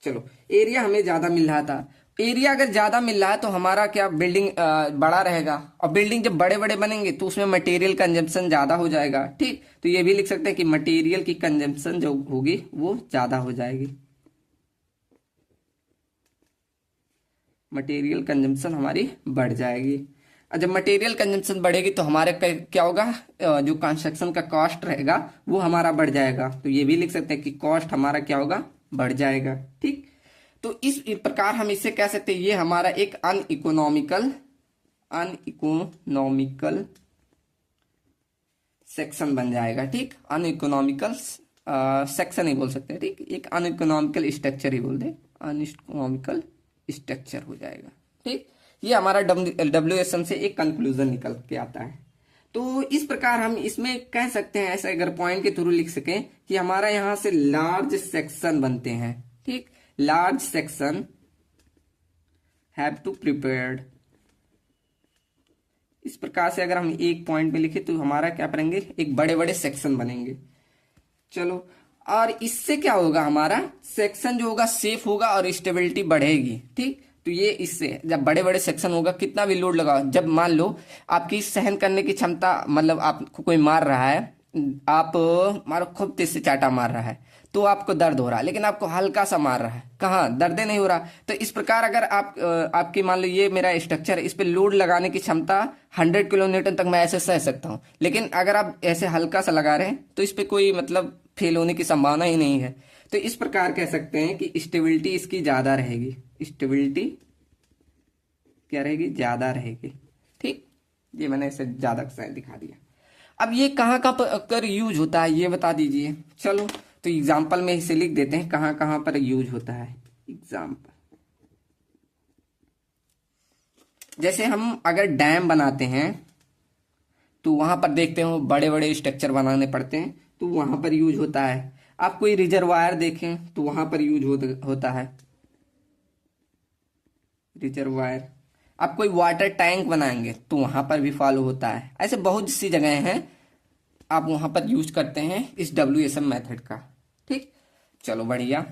चलो, एरिया हमें ज्यादा मिल रहा था। एरिया अगर ज्यादा मिल रहा है तो हमारा क्या बिल्डिंग बड़ा रहेगा, और बिल्डिंग जब बड़े बड़े बनेंगे तो उसमें मटेरियल कंजम्पशन ज्यादा हो जाएगा ठीक। तो ये भी लिख सकते हैं कि मटेरियल की कंजम्पशन जो होगी वो ज्यादा हो जाएगी। मटेरियल कंजम्पशन हमारी बढ़ जाएगी, और जब मटेरियल कंजम्पशन बढ़ेगी तो हमारे क्या होगा, जो कंस्ट्रक्शन का कॉस्ट रहेगा वो हमारा बढ़ जाएगा। तो ये भी लिख सकते हैं कि कॉस्ट हमारा क्या होगा, बढ़ जाएगा ठीक। तो इस प्रकार हम इसे कह सकते हैं ये हमारा एक अनइकोनॉमिकल सेक्शन बन जाएगा ठीक। अनइकोनॉमिकल सेक्शन ही बोल सकते हैं ठीक, एक अनइकोनॉमिकल स्ट्रक्चर ही बोल दे, अनइकोनॉमिकल स्ट्रक्चर हो जाएगा ठीक। ये हमारा WSM से एक कंक्लूजन निकल के आता है। तो इस प्रकार हम इसमें कह सकते हैं, ऐसा अगर पॉइंट के थ्रू लिख सकें कि हमारा यहां से लार्ज सेक्शन बनते हैं ठीक। Large section have to prepared. इस प्रकार से अगर हम एक पॉइंट में लिखे तो हमारा क्या करेंगे, एक बड़े बड़े सेक्शन बनेंगे। चलो, और इससे क्या होगा, हमारा सेक्शन जो होगा सेफ होगा और स्टेबिलिटी बढ़ेगी ठीक। तो ये इससे जब बड़े बड़े सेक्शन होगा, कितना भी लोड लगाओ, जब मान लो आपकी सहन करने की क्षमता, मतलब आपको कोई मार रहा है, आप मारो खूब तेज से चाटा मार रहा है तो आपको दर्द हो रहा है, लेकिन आपको हल्का सा मार रहा है, कहाँ दर्द नहीं हो रहा। तो इस प्रकार अगर आपकी मान लो ये मेरा स्ट्रक्चर है, इस पे लोड लगाने की क्षमता 100 किलोन्यूटन तक मैं ऐसे सह सकता हूँ, लेकिन अगर आप ऐसे हल्का सा लगा रहे हैं तो इस पे कोई मतलब फेल होने की संभावना ही नहीं है। तो इस प्रकार कह सकते हैं कि स्टेबिलिटी इसकी ज्यादा रहेगी, स्टेबिलिटी क्या रहेगी, ज्यादा रहेगी ठीक। ये मैंने इसे ज्यादा दिखा दिया। अब ये कहाँ कहाँ पर यूज होता है ये बता दीजिए। चलो, तो एग्जाम्पल में इसे लिख देते हैं कहाँ कहाँ पर यूज होता है। एग्जाम्पल, जैसे हम अगर डैम बनाते हैं तो वहां पर देखते हो बड़े बड़े स्ट्रक्चर बनाने पड़ते हैं तो वहां पर यूज होता है। आप कोई रिजर्वायर देखें तो वहां पर यूज होता है रिजर्वायर। आप कोई वाटर टैंक बनाएंगे तो वहां पर भी फॉलो होता है। ऐसे बहुत सी जगह हैं आप वहां पर यूज करते हैं इस WSM मेथड का ठीक। चलो बढ़िया।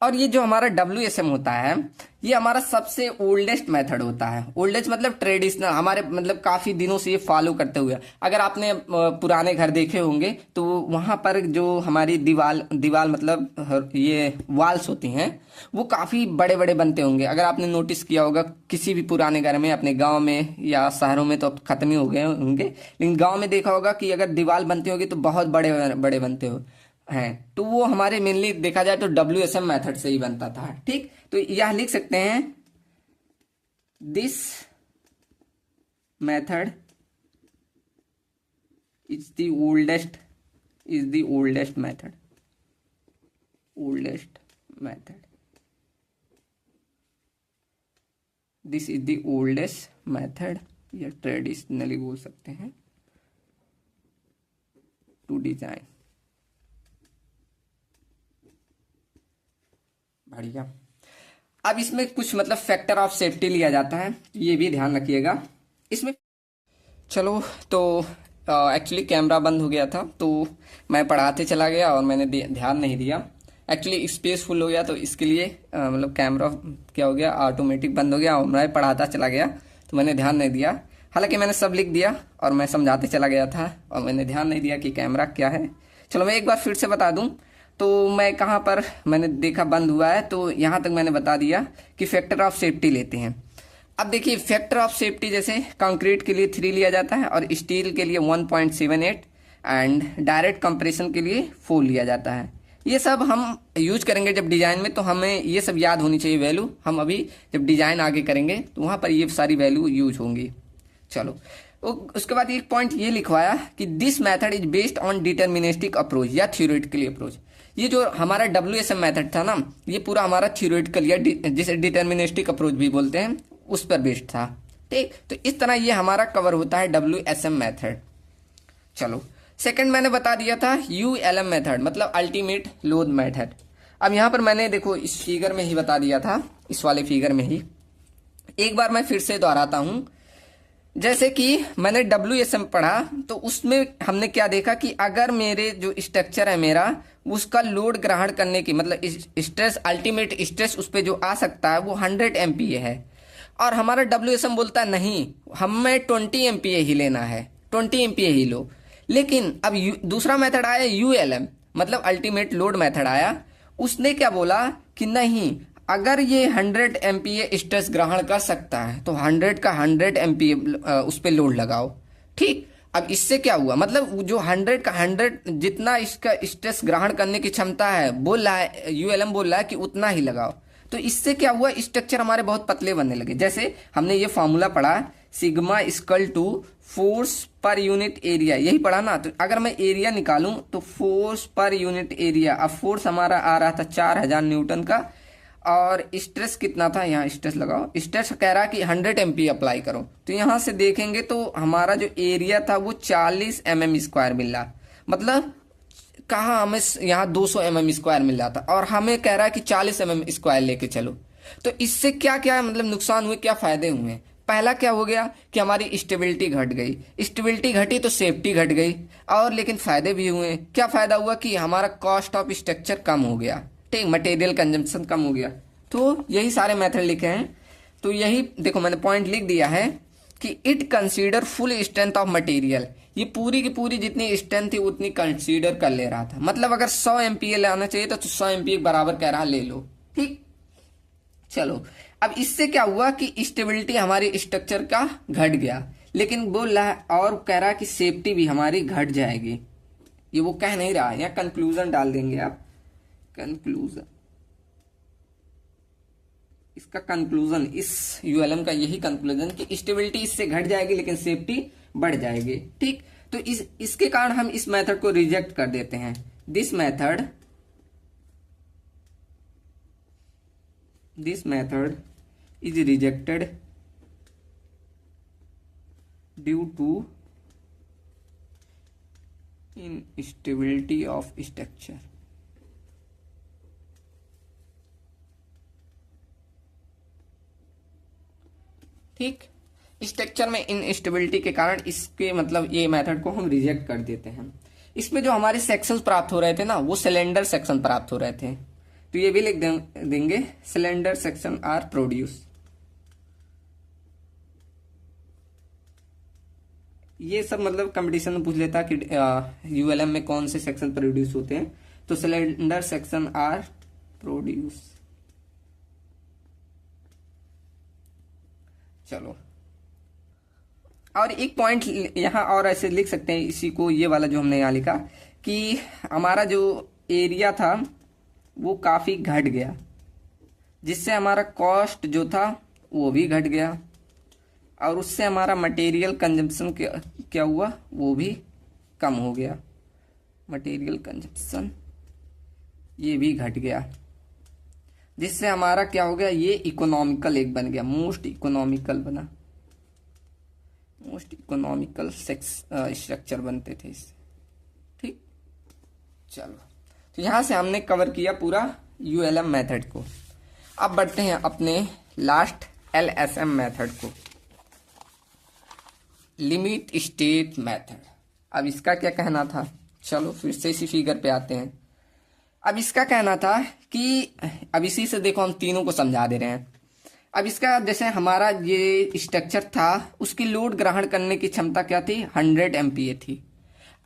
और ये जो हमारा WSM होता है ये हमारा सबसे ओल्डेस्ट मेथड होता है। ओल्डेस्ट मतलब ट्रेडिशनल, हमारे मतलब काफी दिनों से ये फॉलो करते हुए। अगर आपने पुराने घर देखे होंगे तो वहां पर जो हमारी दीवाल मतलब ये वॉल्स होती हैं वो काफी बड़े बड़े बनते होंगे। अगर आपने नोटिस किया होगा किसी भी पुराने घर में, अपने गांव में या शहरों में तो अब खत्म ही हो गए होंगे, लेकिन गांव में देखा होगा कि अगर दीवार बनती होगी तो बहुत बड़े बड़े बनते हो हैं। तो वो हमारे मेनली देखा जाए तो WSM मेथड से ही बनता था ठीक। तो यह लिख सकते हैं this method is the oldest is the oldest method, oldest method, this is the oldest method या ट्रेडिशनली बोल सकते हैं टू डिजाइन। बढ़िया। अब इसमें कुछ मतलब फैक्टर ऑफ सेफ्टी लिया जाता है, ये भी ध्यान रखिएगा इसमें। चलो तो एक्चुअली कैमरा बंद हो गया था तो मैं पढ़ाते चला गया और मैंने ध्यान नहीं दिया। एक्चुअली स्पेस फुल हो गया तो इसके लिए मतलब कैमरा क्या हो गया, ऑटोमेटिक बंद हो गया और मैं पढ़ाता चला गया तो मैंने ध्यान नहीं दिया। हालांकि मैंने सब लिख दिया और मैं समझाते चला गया था और मैंने ध्यान नहीं दिया कि कैमरा क्या है। चलो मैं एक बार फिर से बता दूं। तो मैं कहाँ पर मैंने देखा बंद हुआ है, तो यहाँ तक मैंने बता दिया कि फैक्टर ऑफ सेफ्टी लेते हैं। अब देखिए फैक्टर ऑफ सेफ्टी जैसे कंक्रीट के लिए 3 लिया जाता है और स्टील के लिए 1.78 एंड डायरेक्ट कंप्रेशन के लिए 4 लिया जाता है। ये सब हम यूज करेंगे जब डिजाइन में, तो हमें ये सब याद होनी चाहिए वैल्यू। हम अभी जब डिजाइन आगे करेंगे तो वहाँ पर ये सारी वैल्यू यूज होंगी। चलो उसके बाद एक पॉइंट ये लिखवाया कि this method is based on deterministic approach या थ्योरेटिकल अप्रोच। ये जो हमारा WSM मेथड था ना, ये पूरा हमारा थ्योरेटिकल या जिसे डिटर्मिनिस्टिक अप्रोच भी बोलते हैं उस पर बेस्ड था। ठीक, तो इस तरह ये हमारा कवर होता है WSM मेथड। चलो सेकंड मैंने बता दिया था ULM मेथड, मतलब अल्टीमेट लोड मेथड। अब यहाँ पर मैंने देखो इस फिगर में ही बता दिया था, इस वाले फिगर में ही एक बार मैं फिर से दोहराता हूं। जैसे कि मैंने WSM पढ़ा तो उसमें हमने क्या देखा कि अगर मेरे जो स्ट्रक्चर है मेरा, उसका लोड ग्रहण करने की मतलब स्ट्रेस, अल्टीमेट स्ट्रेस उस पर जो आ सकता है वो 100 MPa है और हमारा WSM बोलता है नहीं, हमें 20 MPa ही लेना है, 20 MPa ही लो। लेकिन अब दूसरा मेथड आया ULM, मतलब अल्टीमेट लोड मेथड आया। उसने क्या बोला कि नहीं, अगर ये 100 MPa स्ट्रेस ग्रहण कर सकता है तो 100 का 100 MPa उस पर लोड लगाओ। ठीक, अब इससे क्या हुआ, मतलब जो 100 का 100 जितना इसका स्ट्रेस ग्रहण करने की क्षमता है बोल रहा है, ULM बोल रहा है कि उतना ही लगाओ। तो इससे क्या हुआ, स्ट्रक्चर हमारे बहुत पतले बनने लगे। जैसे हमने ये फॉर्मूला पढ़ा sigma equal to force per unit area, यही पढ़ा ना। तो अगर मैं एरिया निकालूं तो फोर्स पर यूनिट एरिया, अब फोर्स हमारा आ रहा था 4000 न्यूटन का और स्ट्रेस कितना था, यहाँ स्ट्रेस लगाओ, स्ट्रेस कह रहा कि 100 MPa अप्लाई करो। तो यहाँ से देखेंगे तो हमारा जो एरिया था वो 40 mm स्क्वायर मिल रहा, मतलब कहाँ हमें यहाँ 200 mm स्क्वायर मिल रहा था और हमें कह रहा है कि 40 mm स्क्वायर लेके चलो। तो इससे क्या क्या मतलब नुकसान हुए, क्या फायदे हुए। पहला क्या हो गया कि हमारी स्टेबिलिटी घट गई, स्टेबिलिटी घटी तो सेफ्टी घट गई, और लेकिन फायदे भी हुए। क्या फायदा हुआ कि हमारा कॉस्ट ऑफ स्ट्रक्चर कम हो गया, ठीक, मटेरियल कंजम्पशन कम हो गया। तो यही सारे मेथड लिखे हैं। तो यही देखो मैंने पॉइंट लिख दिया है कि it consider full strength of material, ये पूरी की पूरी जितनी स्ट्रेंथ थी उतनी कंसीडर कर ले रहा था। मतलब अगर 100 MPa लाना चाहिए तो 100 MPa बराबर कह रहा ले लो। ठीक, चलो अब इससे क्या हुआ कि स्टेबिलिटी हमारी स्ट्रक्चर का घट गया, लेकिन बोल रहा है और कह रहा है कि सेफ्टी भी हमारी घट जाएगी। ये वो कह नहीं रहा, या कंक्लूजन डाल देंगे आप, कंक्लूजन, इसका कंक्लूजन, इस ULM का यही कंक्लूजन कि स्टेबिलिटी इससे घट जाएगी लेकिन सेफ्टी बढ़ जाएगी। ठीक, तो इसके कारण हम इस मेथड को रिजेक्ट कर देते हैं। This method is rejected due to instability of structure. ठीक, स्ट्रक्चर में इनस्टेबिलिटी के कारण इसके मतलब ये मेथड को हम रिजेक्ट कर देते हैं। इसमें जो हमारे सेक्शंस प्राप्त हो रहे थे ना, वो सिलेंडर सेक्शन प्राप्त हो रहे थे। तो ये भी लिख देंगे सिलेंडर सेक्शन आर प्रोड्यूस। ये सब मतलब कंपटीशन में पूछ लेता कि ULM में कौन से सेक्शन प्रोड्यूस होते हैं, तो सिलेंडर सेक्शन आर प्रोड्यूस। चलो और एक पॉइंट यहाँ और ऐसे लिख सकते हैं इसी को, ये वाला जो हमने यहाँ लिखा कि हमारा जो एरिया था वो काफी घट गया, जिससे हमारा कॉस्ट जो था वो भी घट गया और उससे हमारा मटेरियल कंजम्पशन क्या हुआ, वो भी कम हो गया। मटेरियल कंजप्शन ये भी घट गया, जिससे हमारा क्या हो गया, ये इकोनॉमिकल एक बन गया, मोस्ट इकोनॉमिकल बना, मोस्ट इकोनॉमिकल स्ट्रक्चर बनते थे इससे। ठीक, चलो तो यहां से हमने कवर किया पूरा यूएलएम मेथड को। अब बढ़ते हैं अपने लास्ट एलएसएम मेथड को, लिमिट स्टेट मेथड। अब इसका क्या कहना था, चलो फिर से इसी फिगर पे आते हैं। अब इसका कहना था कि अब इसी से देखो हम तीनों को समझा दे रहे हैं। अब इसका जैसे हमारा ये स्ट्रक्चर था, उसकी लोड ग्रहण करने की क्षमता क्या थी, 100 एमपीए थी।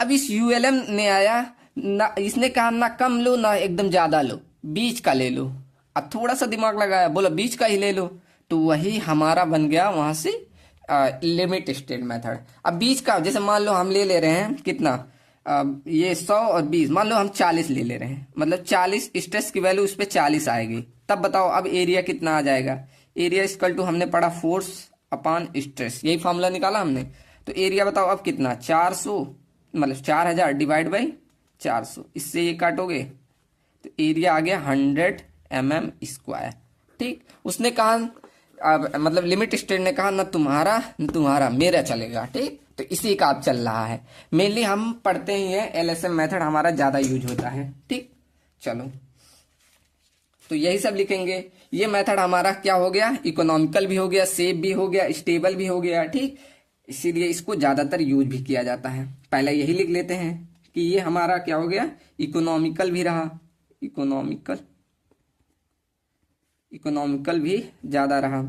अब इस यूएलएम ने आया ना, इसने कहा ना कम लो ना एकदम ज्यादा लो, बीच का ले लो। अब थोड़ा सा दिमाग लगाया, बोला बीच का ही ले लो, तो वही हमारा बन गया वहां से लिमिट स्टेट मेथड। अब बीच का जैसे मान लो हम ले रहे हैं कितना, ये 100 और 20, मान लो हम 40 ले रहे हैं, मतलब 40 स्ट्रेस की वैल्यू उस पर 40 आएगी। तब बताओ अब एरिया कितना आ जाएगा, एरिया इक्वल टू हमने पढ़ा फोर्स अपॉन स्ट्रेस, यही फॉर्मूला निकाला हमने। तो एरिया बताओ अब कितना, 400 मतलब 4000 डिवाइड बाई 400, इससे ये काटोगे तो एरिया आ गया 100 mm²। ठीक, उसने कहा मतलब लिमिट स्टेट ने कहा ना तुम्हारा न तुम्हारा, मेरा चलेगा। ठीक, तो इसी का अब चल रहा है। मेनली हम पढ़ते ही है एलएसएम मेथड हमारा ज्यादा यूज होता है। ठीक, चलो तो यही सब लिखेंगे। ये मेथड हमारा क्या हो गया, इकोनॉमिकल भी हो गया, सेफ भी हो गया, स्टेबल भी हो गया। ठीक, इसीलिए इसको ज्यादातर यूज भी किया जाता है। पहले यही लिख लेते हैं कि ये हमारा क्या हो गया, इकोनॉमिकल भी रहा, इकोनॉमिकल भी ज्यादा रहा,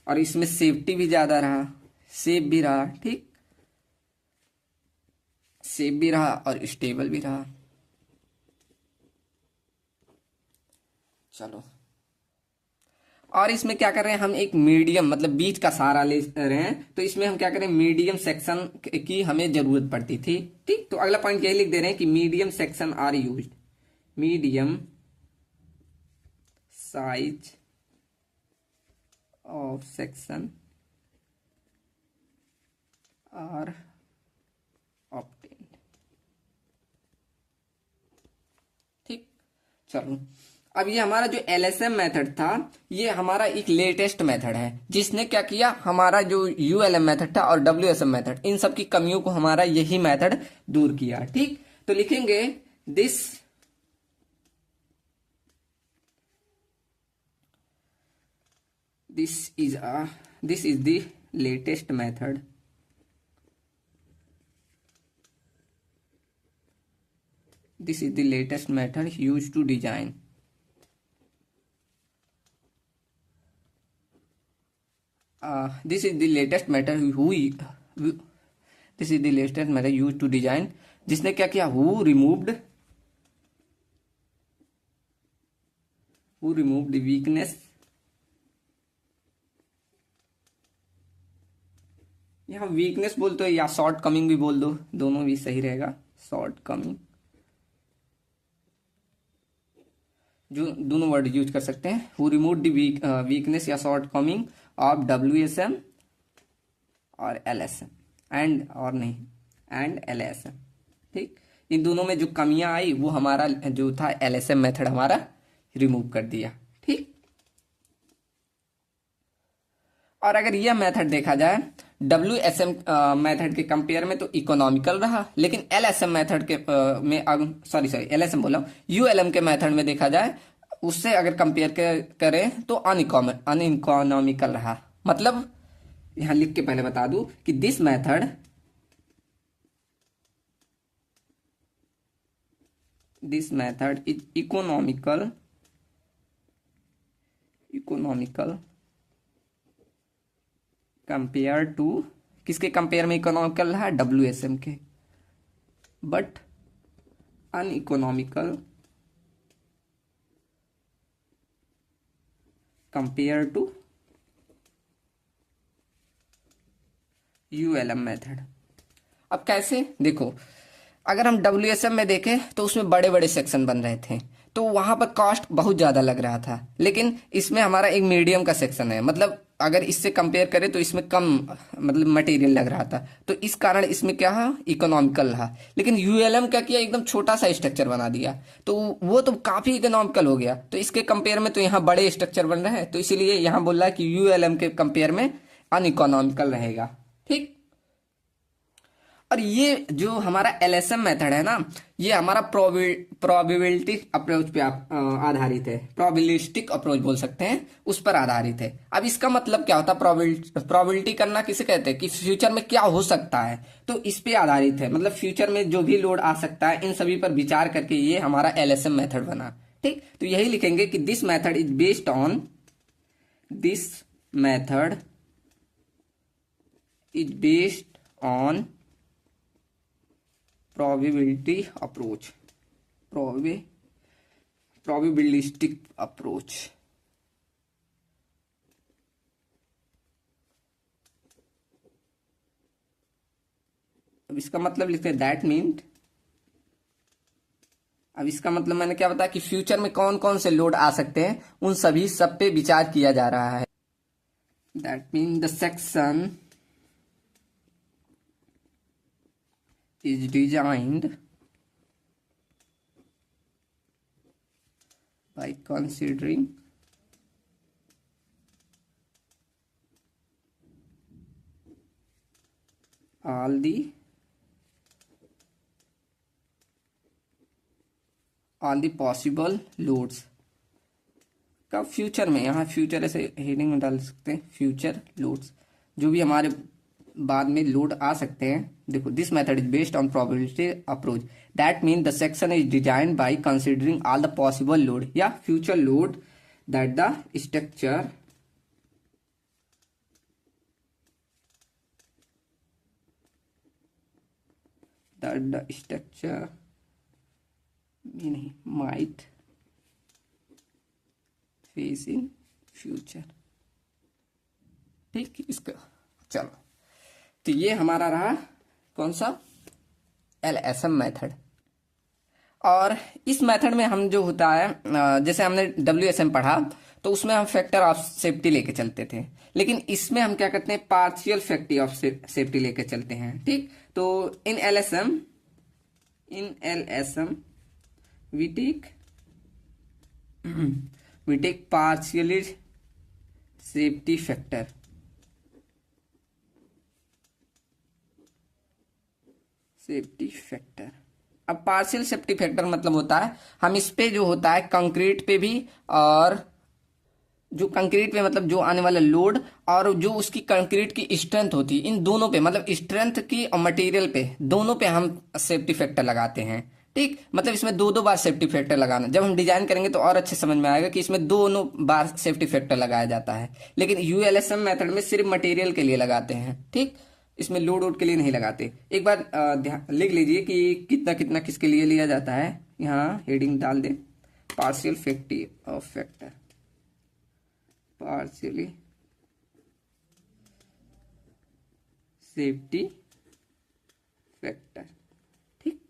और इसमें सेफ्टी भी ज्यादा रहा, सेफ भी रहा। ठीक, सेफ भी रहा और स्टेबल भी रहा। चलो, और इसमें क्या कर रहे हैं हम, एक मीडियम मतलब बीच का सहारा ले रहे हैं, तो इसमें हम क्या करें, मीडियम सेक्शन की हमें जरूरत पड़ती थी। ठीक, तो अगला पॉइंट यही लिख दे रहे हैं कि medium section are used, medium size of section are obtained. ठीक, चलो अब ये हमारा जो एलएसएम मेथड था, ये हमारा एक लेटेस्ट मेथड है, जिसने क्या किया, हमारा जो यूएलएम मेथड था और डब्ल्यूएसएम मेथड, इन सब की कमियों को हमारा यही मेथड दूर किया। ठीक, तो लिखेंगे this is the latest method used to design this is the latest method used to design, जिसने क्या किया, who removed the weakness, यहाँ वीकनेस बोल दो या शॉर्ट कमिंग भी बोल दो, दोनों भी सही रहेगा, शॉर्ट कमिंग, जो दोनों वर्ड यूज कर सकते हैं। हु रिमूव द वीकनेस या शॉर्ट कमिंग ऑफ डब्ल्यूएसएम और एलएसएम एंड एलएसएम। ठीक, इन दोनों में जो कमियां आई वो हमारा जो था एलएसएम मेथड हमारा रिमूव कर दिया। ठीक, और अगर यह मेथड देखा जाए डब्ल्यूएसएम मेथड के कंपेयर में तो इकोनॉमिकल रहा, लेकिन एलएसएम मेथड के एलएसएम बोला यूएलएम के मेथड में देखा जाए उससे अगर कंपेयर करें तो अनइकोनॉमिकल रहा। मतलब यहां लिख के पहले बता दूं कि this method is economical compare to, किसके कंपेयर में इकोनॉमिकल रहा, डब्ल्यूएसएम के, but uneconomical compare to ULM method. अब कैसे देखो, अगर हम डब्ल्यूएसएम में देखें तो उसमें बड़े बड़े सेक्शन बन रहे थे, तो वहां पर कॉस्ट बहुत ज्यादा लग रहा था, लेकिन इसमें हमारा एक मीडियम का सेक्शन है, मतलब अगर इससे कंपेयर करें तो इसमें कम मतलब मटेरियल लग रहा था, तो इस कारण इसमें क्या है, इकोनॉमिकल रहा। लेकिन यूएलएम क्या किया, एकदम छोटा सा स्ट्रक्चर बना दिया, तो वो तो काफी इकोनॉमिकल हो गया। तो इसके कंपेयर में तो यहाँ बड़े स्ट्रक्चर बन रहे हैं, तो इसीलिए यहाँ बोल रहा है कि यूएलएम के कंपेयर में अनइकोनॉमिकल रहेगा। ठीक। और ये जो हमारा एलएसएम मेथड है ना, ये हमारा प्रोबेबिलिटी अप्रोच पे आधारित है, प्रोबेबिलिस्टिक अप्रोच बोल सकते हैं, उस पर आधारित है। अब इसका मतलब क्या होता है, प्रोबेबिलिटी करना किसे कहते हैं, कि फ्यूचर में क्या हो सकता है, तो इस पे आधारित है। मतलब फ्यूचर में जो भी लोड आ सकता है, इन सभी पर विचार करके ये हमारा एलएसएम मेथड बना। ठीक। तो यही लिखेंगे कि this method is based on, this method is based on probability approach, probabilistic approach। अब इसका मतलब लिखते हैं दैट मीन, अब इसका मतलब मैंने क्या बताया कि फ्यूचर में कौन कौन से लोड आ सकते हैं, उन सभी सब पे विचार किया जा रहा है। That mean the section is designed by considering all the possible loads। कब, फ्यूचर में। यहाँ फ्यूचर ऐसे हेडिंग में डाल सकते हैं, फ्यूचर लोड्स, जो भी हमारे बाद में लोड आ सकते हैं। देखो, this method is based on probability approach, that mean the section is design by considering all the possible load या future load that the structure might face in future. ठीक। इसका चलो, तो ये हमारा रहा कौन सा, एलएसएम मेथड। और इस मेथड में हम जो होता है, जैसे हमने डब्ल्यूएसएम पढ़ा, तो उसमें हम फैक्टर ऑफ सेफ्टी लेके चलते थे, लेकिन इसमें हम क्या करते हैं, पार्शियल फैक्टर ऑफ सेफ्टी लेके चलते हैं। ठीक। तो in LSM we take partially safety factor. Safety factor, अब पार्शियल सेफ्टी फैक्टर मतलब होता है, हम इस पे जो होता है कंक्रीट पे भी, और जो कंक्रीट पे मतलब जो आने वाला लोड और जो उसकी कंक्रीट की स्ट्रेंथ होती है, इन दोनों पे, मतलब स्ट्रेंथ की और मटेरियल पे, दोनों पे हम सेफ्टी फैक्टर लगाते हैं। ठीक। मतलब इसमें दो दो बार सेफ्टी फैक्टर लगाना, जब हम डिजाइन करेंगे तो और अच्छे समझ में आएगा कि इसमें दोनों बार सेफ्टी फैक्टर लगाया जाता है। लेकिन यूएलएसएम मेथड में सिर्फ मटेरियल के लिए लगाते हैं। ठीक। इसमें लोड वोड के लिए नहीं लगाते। एक बार ध्यान लिख लीजिए कि कितना कितना किसके लिए लिया जाता है। यहाँ हेडिंग डाल दे, partial safety of factor, partially safety factor. ठीक।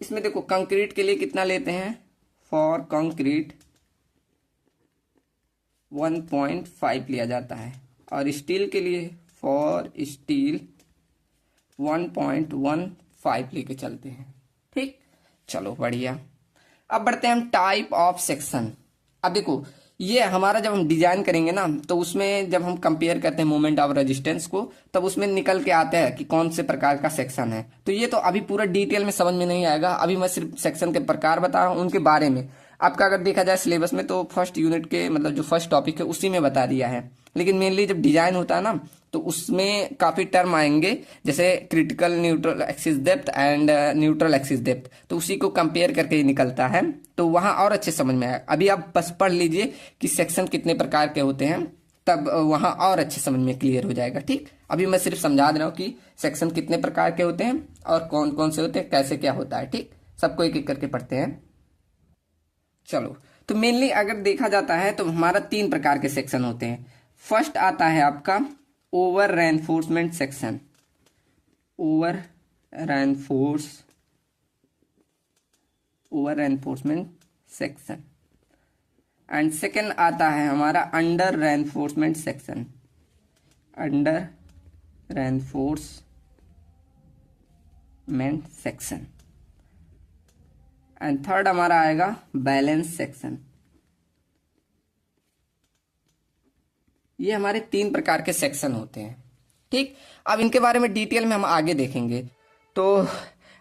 इसमें देखो, कंक्रीट के लिए कितना लेते हैं, फॉर कंक्रीट 1.5 लिया जाता है, और स्टील के लिए फॉर स्टील 1.15 लेके चलते हैं। ठीक। चलो बढ़िया। अब बढ़ते हैं हम टाइप ऑफ सेक्शन। अब देखो, ये हमारा जब हम डिजाइन करेंगे ना, तो उसमें जब हम कंपेयर करते हैं मोमेंट ऑफ रेजिस्टेंस को, तब उसमें निकल के आता है कि कौन से प्रकार का सेक्शन है। तो ये तो अभी पूरा डिटेल में समझ में नहीं आएगा, अभी मैं सिर्फ सेक्शन के प्रकार बता रहा हूँ, उनके बारे में। आपका अगर देखा जाए सिलेबस में, तो फर्स्ट यूनिट के मतलब जो फर्स्ट टॉपिक है उसी में बता दिया है, लेकिन मेनली जब डिजाइन होता है ना, तो उसमें काफी टर्म आएंगे, जैसे critical neutral axis depth and neutral axis depth, तो उसी को कंपेयर करके ही निकलता है, तो वहां और अच्छे समझ में आएगा। अभी आप बस पढ़ लीजिए कि सेक्शन कितने प्रकार के होते हैं, तब वहां और अच्छे समझ में क्लियर हो जाएगा। ठीक। अभी मैं सिर्फ समझा दे रहा हूँ कि सेक्शन कितने प्रकार के होते हैं और कौन कौन से होते हैं, कैसे क्या होता है। ठीक। सबको एक एक करके पढ़ते हैं। चलो, तो मेनली अगर देखा जाता है तो हमारा 3 प्रकार के सेक्शन होते हैं। फर्स्ट आता है आपका over reinforcement section, over reinforcement section. And second आता है हमारा under reinforcement section, under reinforcement section, and third हमारा आएगा बैलेंस सेक्शन। ये हमारे 3 प्रकार के सेक्शन होते हैं। ठीक, अब इनके बारे में डिटेल में हम आगे देखेंगे। तो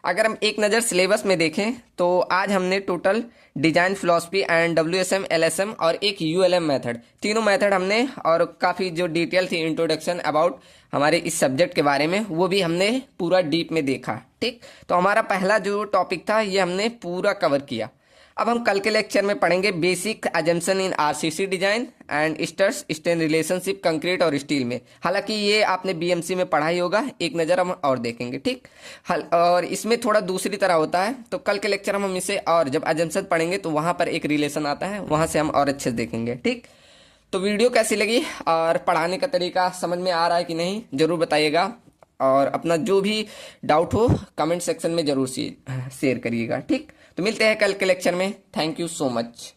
अगर हम एक नज़र सिलेबस में देखें तो आज हमने total design philosophy and WSM LSM और एक ULM मेथड, तीनों मेथड हमने, और काफ़ी जो डिटेल थी इंट्रोडक्शन अबाउट हमारे इस सब्जेक्ट के बारे में, वो भी हमने पूरा डीप में देखा। ठीक, तो हमारा पहला जो टॉपिक था ये हमने पूरा कवर किया। अब हम कल के लेक्चर में पढ़ेंगे basic assumption in RCC design and stress strain relationship concrete और स्टील में। हालांकि ये आपने BMC में पढ़ा ही होगा, एक नज़र हम और देखेंगे। ठीक, और इसमें थोड़ा दूसरी तरह होता है, तो कल के लेक्चर हम इसे, और जब अजम्पशन पढ़ेंगे तो वहाँ पर एक रिलेशन आता है, वहाँ से हम और अच्छे से देखेंगे। ठीक, तो वीडियो कैसी लगी और पढ़ाने का तरीका समझ में आ रहा है कि नहीं, ज़रूर बताइएगा, और अपना जो भी डाउट हो कमेंट सेक्शन में ज़रूर शेयर करिएगा। ठीक, तो मिलते हैं कल के लेक्चर में। Thank you so much.